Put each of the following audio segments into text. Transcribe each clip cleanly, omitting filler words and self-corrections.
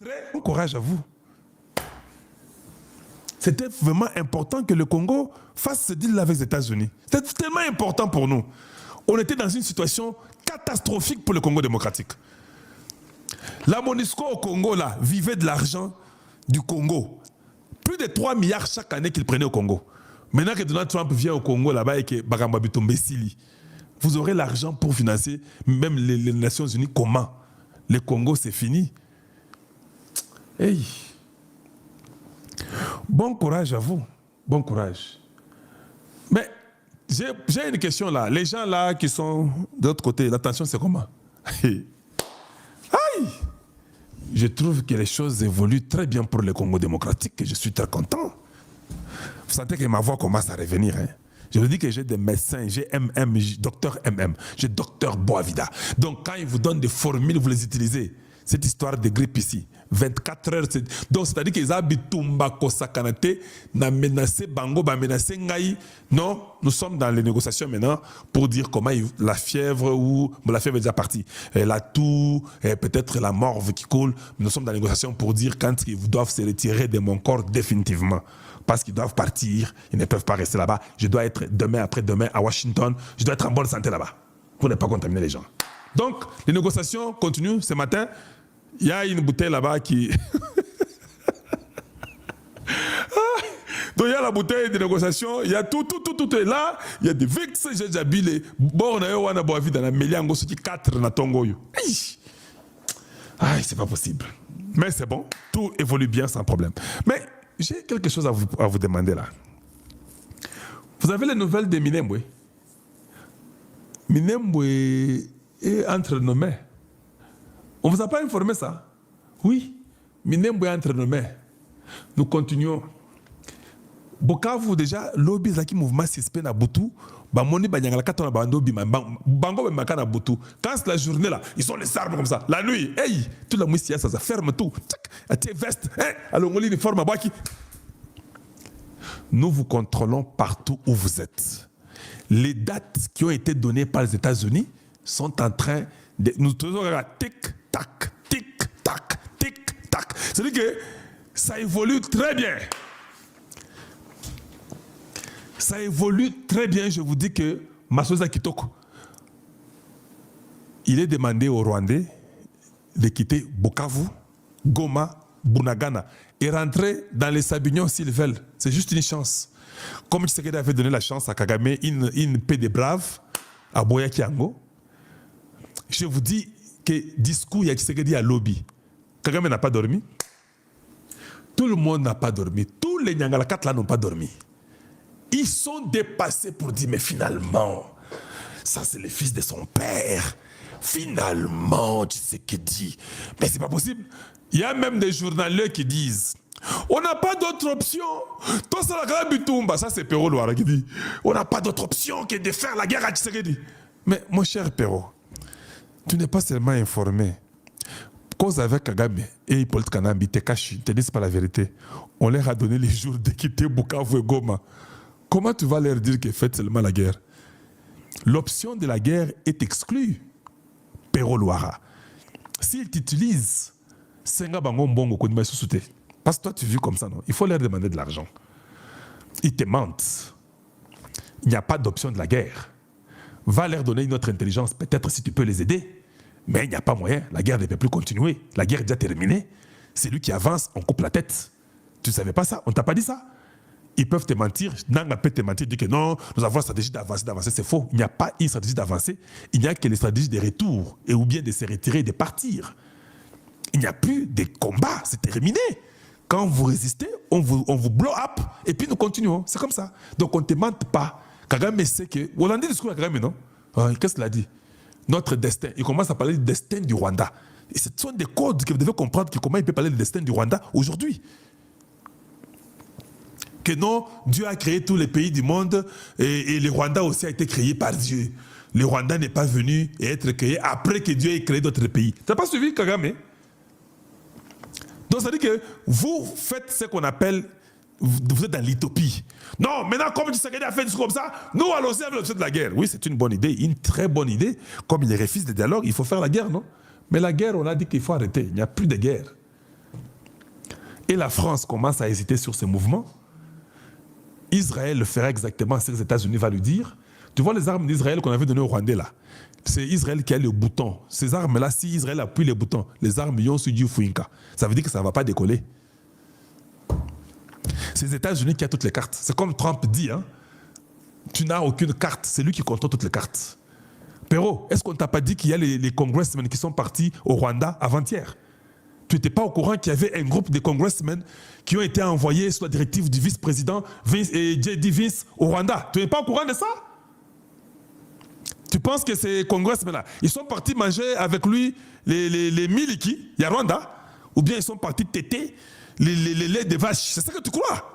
Très bon courage à vous. C'était vraiment important que le Congo fasse ce deal avec les États-Unis. C'était tellement important pour nous. On était dans une situation catastrophique pour le Congo démocratique. La MONUSCO au Congo, là, vivait de l'argent du Congo. Plus de 3 milliards chaque année qu'il prenait au Congo. Maintenant que Donald Trump vient au Congo, là-bas, et que Bagamba Bitombe Sili, vous aurez l'argent pour financer même les Nations Unies. Comment? Le Congo, c'est fini. Hey. Bon courage à vous. Bon courage. Mais j'ai une question là. Les gens là qui sont de l'autre côté, l'attention c'est comment? Aïe! Je trouve que les choses évoluent très bien pour le Congo démocratique et je suis très content. Vous sentez que ma voix commence à revenir. Hein? Je vous dis que j'ai des médecins, j'ai MM, docteur MM, j'ai docteur Boavida. Donc quand ils vous donnent des formules, vous les utilisez. Cette histoire de grippe ici, 24 heures. Donc c'est-à-dire qu'ils habitent Tumbako Sakanate, na menacé Bango, ba menacé Ngaï. Non, nous sommes dans les négociations maintenant pour dire comment la fièvre ou la fièvre est déjà partie. La toux, peut-être la morve qui coule. Nous sommes dans les négociations pour dire quand ils doivent se retirer de mon corps définitivement. Parce qu'ils doivent partir, ils ne peuvent pas rester là-bas. Je dois être demain, après-demain à Washington. Je dois être en bonne santé là-bas pour ne pas contaminer les gens. Donc, les négociations continuent ce matin. Il y a une bouteille là-bas qui... Donc, il y a la bouteille de négociation, il y a tout est là. Il y a des VIX, j'ai déjà bilé. Bon, on a eu un bois vide dans la méliango, ce qui 4 dans Tongo. Aïe, c'est pas possible. Mais c'est bon, tout évolue bien sans problème. Mais j'ai quelque chose à vous demander là. Vous avez les nouvelles de Minembwe? Minembwe est entre nos mains. On ne vous a pas informé ça? Oui, Minembwe est entre nos mains. Nous continuons. Bukavu déjà, lobby zaki mouvement CSP na Butu, bamoni banyangala katona bandobi bango bemaka na Butu. Quand c'est la journée là, ils ont les armes comme ça. La nuit, hey, toute la mousse ça ferme tout. Tchak, veste, hein, alors on lit uniforme à baki. Nous vous contrôlons partout où vous êtes. Les dates qui ont été données par les États-Unis sont en train de nous toujours tic-tac, tic-tac, tic-tac. C'est-à-dire que ça évolue très bien. Ça évolue très bien. Je vous dis que Massoza Kitoko, il est demandé aux Rwandais de quitter Bukavu, Goma, Bunagana et rentrer dans les Sabignons s'ils veulent. C'est juste une chance. Comme Tshisekedi avait donné la chance à Kagame, une paix des braves, à Boya Kiango. Je vous dis que discours, il y a Tshisekedi à lobby. Kagame n'a pas dormi. Tout le monde n'a pas dormi. Tous les Nyangalakat là n'ont pas dormi. Ils sont dépassés pour dire, mais finalement, ça c'est le fils de son père. Finalement, Tshisekedi. Mais c'est pas possible. Il y a même des journalistes qui disent, on n'a pas d'autre option. Toi, c'est la grande Bitumba. Ça, c'est Perrault Loire qui dit, on n'a pas d'autre option que de faire la guerre à Tshisekedi. Mais mon cher Perrault, tu n'es pas seulement informé. Cause avec Kagame et Hippolyte Kanambi, te cachent, te disent pas la vérité. On leur a donné les jours de quitter Bukavu et Goma. Comment tu vas leur dire que faites seulement la guerre? L'option de la guerre est exclue. Perrault Loire. S'ils t'utilisent, Senga Bango Mbongo Kodima Sousouté. Parce que toi, tu vis comme ça, non? Il faut leur demander de l'argent. Ils te mentent. Il n'y a pas d'option de la guerre. Va leur donner une autre intelligence, peut-être si tu peux les aider. Mais il n'y a pas moyen. La guerre ne peut plus continuer. La guerre est déjà terminée. C'est lui qui avance, on coupe la tête. Tu ne savais pas ça? On ne t'a pas dit ça? Ils peuvent te mentir. Nanga peut te mentir, dire que non, nous avons une stratégie d'avancer. C'est faux. Il n'y a pas une stratégie d'avancer. Il n'y a que les stratégies de retour et ou bien de se retirer et de partir. Il n'y a plus de combat. C'est terminé. Quand vous résistez, on vous blow up et puis nous continuons. C'est comme ça. Donc on ne te mente pas. Kagame sait que... On a dit le discours à Kagame, non? Qu'est-ce qu'il a dit? Notre destin. Il commence à parler du destin du Rwanda. Et ce sont des codes que vous devez comprendre comment il peut parler du destin du Rwanda aujourd'hui. Que non, Dieu a créé tous les pays du monde et le Rwanda aussi a été créé par Dieu. Le Rwanda n'est pas venu et être créé après que Dieu ait créé d'autres pays. Tu n'as pas suivi Kagame? Donc ça veut dire que vous faites ce qu'on appelle, vous êtes dans l'utopie. Non, maintenant comme Tshisekedi a fait un discours comme ça, nous allons-y avec l'option de la guerre. Oui, c'est une bonne idée, une très bonne idée. Comme il refuse le dialogue, il faut faire la guerre, non? Mais la guerre, on a dit qu'il faut arrêter. Il n'y a plus de guerre. et la France commence à hésiter sur ce mouvement, Israël le fera exactement ce que les États-Unis vont lui dire. Tu vois les armes d'Israël qu'on avait données au Rwandais là, c'est Israël qui a le bouton. Ces armes-là, si Israël appuie les boutons, les armes y ont sur du Fouinka. Ça veut dire que ça ne va pas décoller. C'est les États-Unis qui a toutes les cartes. C'est comme Trump dit, hein? Tu n'as aucune carte, c'est lui qui contrôle toutes les cartes. Perrault, est-ce qu'on ne t'a pas dit qu'il y a les congressmen qui sont partis au Rwanda avant-hier? Tu n'étais pas au courant qu'il y avait un groupe de congressmen qui ont été envoyés sous la directive du vice-président J.D. Vance au Rwanda? Tu n'es pas au courant de ça? Tu penses que ces congressmen-là, ils sont partis manger avec lui les miliki, il y a Rwanda, ou bien ils sont partis téter les laits des vaches? C'est ça que tu crois?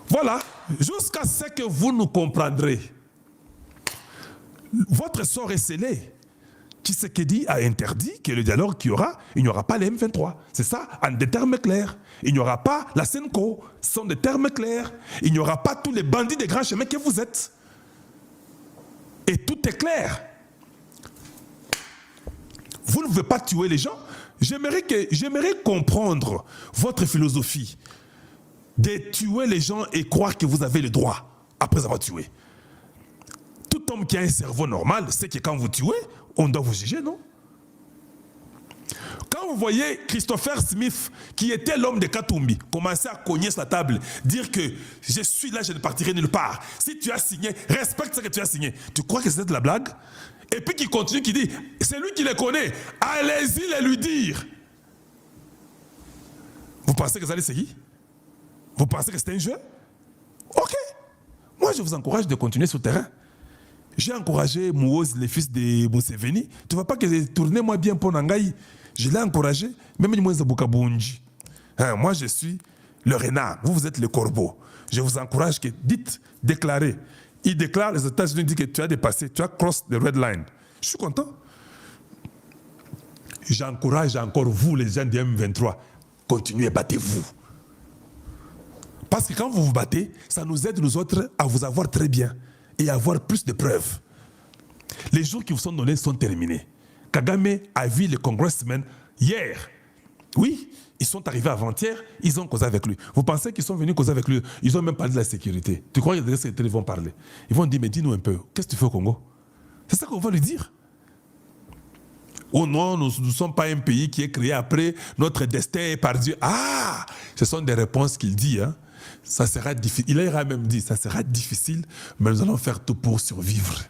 Voilà, jusqu'à ce que vous nous comprendrez. Votre sort est scellé. Tshisekedi a interdit que le dialogue qu'il y aura, il n'y aura pas les M23. C'est ça, en des termes clairs. Il n'y aura pas la Senko, ce sont des termes clairs. Il n'y aura pas tous les bandits des grands chemins que vous êtes. Et tout est clair. Vous ne voulez pas tuer les gens. J'aimerais comprendre votre philosophie de tuer les gens et croire que vous avez le droit après avoir tué. Tout homme qui a un cerveau normal sait que quand vous tuez, on doit vous juger, non? Quand vous voyez Christopher Smith, qui était l'homme de Katumbi, commencer à cogner sur la table, dire que je suis là, je ne partirai nulle part. Si tu as signé, respecte ce que tu as signé. Tu crois que c'est de la blague? Et puis qui continue, qui dit, c'est lui qui les connaît, allez-y les lui dire. Vous pensez que ça allait seguir? Vous pensez que c'est un jeu? Ok. Moi, je vous encourage de continuer sur le terrain. J'ai encouragé Mouoz, le fils de Museveni. Tu ne vois pas que tournez-moi bien pour Nangaï. Je l'ai encouragé, même moi, moi, je suis le renard. Vous êtes le corbeau. Je vous encourage que dites, déclarez. Il déclare, les États-Unis disent que tu as dépassé, tu as crossed the red line. Je suis content. J'encourage encore vous, les gens du M23, continuez, battez-vous. Parce que quand vous vous battez, ça nous aide, nous autres, à vous avoir très bien et à avoir plus de preuves. Les jours qui vous sont donnés sont terminés. Kagame a vu les congressmen hier. Oui, ils sont arrivés avant-hier, ils ont causé avec lui. Vous pensez qu'ils sont venus causer avec lui? Ils ont même parlé de la sécurité. Tu crois qu'ils vont parler? Ils vont dire, mais dis-nous un peu, qu'est-ce que tu fais au Congo? C'est ça qu'on va lui dire. Oh non, nous ne sommes pas un pays qui est créé après, notre destin est par Dieu. Ah, ce sont des réponses qu'il dit. Hein. Ça sera difficile. Il a même dit, ça sera difficile, mais nous allons faire tout pour survivre.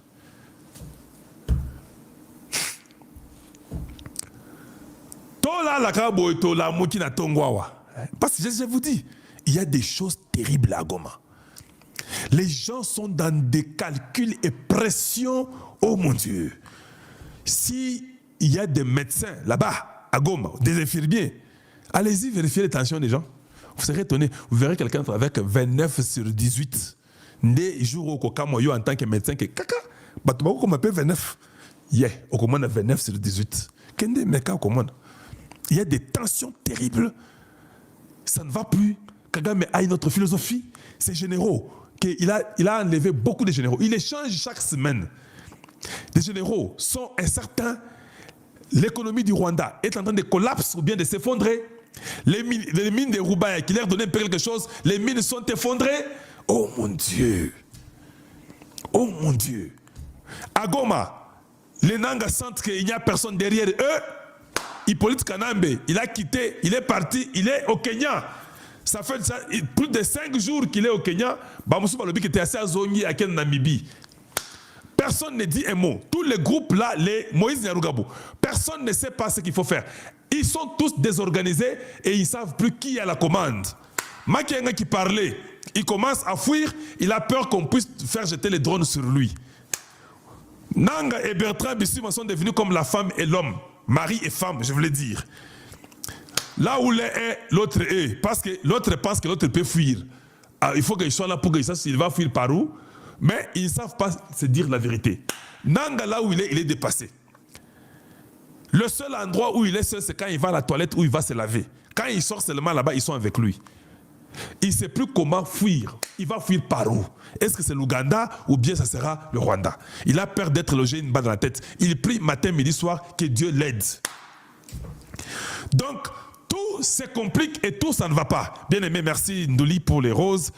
Parce que je vous dis, il y a des choses terribles à Goma. Les gens sont dans des calculs et pressions. Oh mon Dieu. Si il y a des médecins là-bas, à Goma, des infirmiers, allez-y vérifier les tensions des gens. Vous serez étonné. Vous verrez quelqu'un avec 29 sur 18. Des jours au Kokamoyo en tant que médecin, que kaka, on m'appelle 29. Yeah, au commande 29 sur 18. Kende meka au commande. Il y a des tensions terribles. Ça ne va plus. Kagame a une autre philosophie. Ces généraux, il a enlevé beaucoup de généraux. Il échange chaque semaine. Les généraux sont incertains. L'économie du Rwanda est en train de collapser ou bien de s'effondrer. Les mines de Roubaï qui leur donnaient quelque chose, les mines sont effondrées. Oh mon Dieu. Oh mon Dieu. À Goma, les Nanga sentent qu'il n'y a personne derrière eux. Hippolyte Kanambe, il a quitté, il est parti, il est au Kenya. Ça fait plus de 5 jours qu'il est au Kenya. Bamoussou Balobi qui était assez à Zongi, à Namibie. Personne ne dit un mot. Tous les groupes là, les Moïse Nyarugabo, personne ne sait pas ce qu'il faut faire. Ils sont tous désorganisés et ils ne savent plus qui a la commande. Makienga qui parlait, il commence à fuir, il a peur qu'on puisse faire jeter les drones sur lui. Nanga et Bertrand Bissima sont devenus comme la femme et l'homme. Mari et femme, je voulais dire. Là où l'un est, l'autre est. Parce que l'autre pense que l'autre peut fuir. Alors, il faut qu'il soit là pour qu'il sache s'il va fuir par où. Mais ils ne savent pas se dire la vérité. Nanga, là où il est dépassé. Le seul endroit où il est seul, c'est quand il va à la toilette, où il va se laver. Quand il sort seulement là-bas, ils sont avec lui. Il ne sait plus comment fuir. Il va fuir par où? Est-ce que c'est l'Ouganda ou bien ça sera le Rwanda? Il a peur d'être logé une balle dans la tête. Il prie matin, midi, soir que Dieu l'aide. Donc, tout se complique et tout ça ne va pas. Bien aimé, merci Ndouli pour les roses.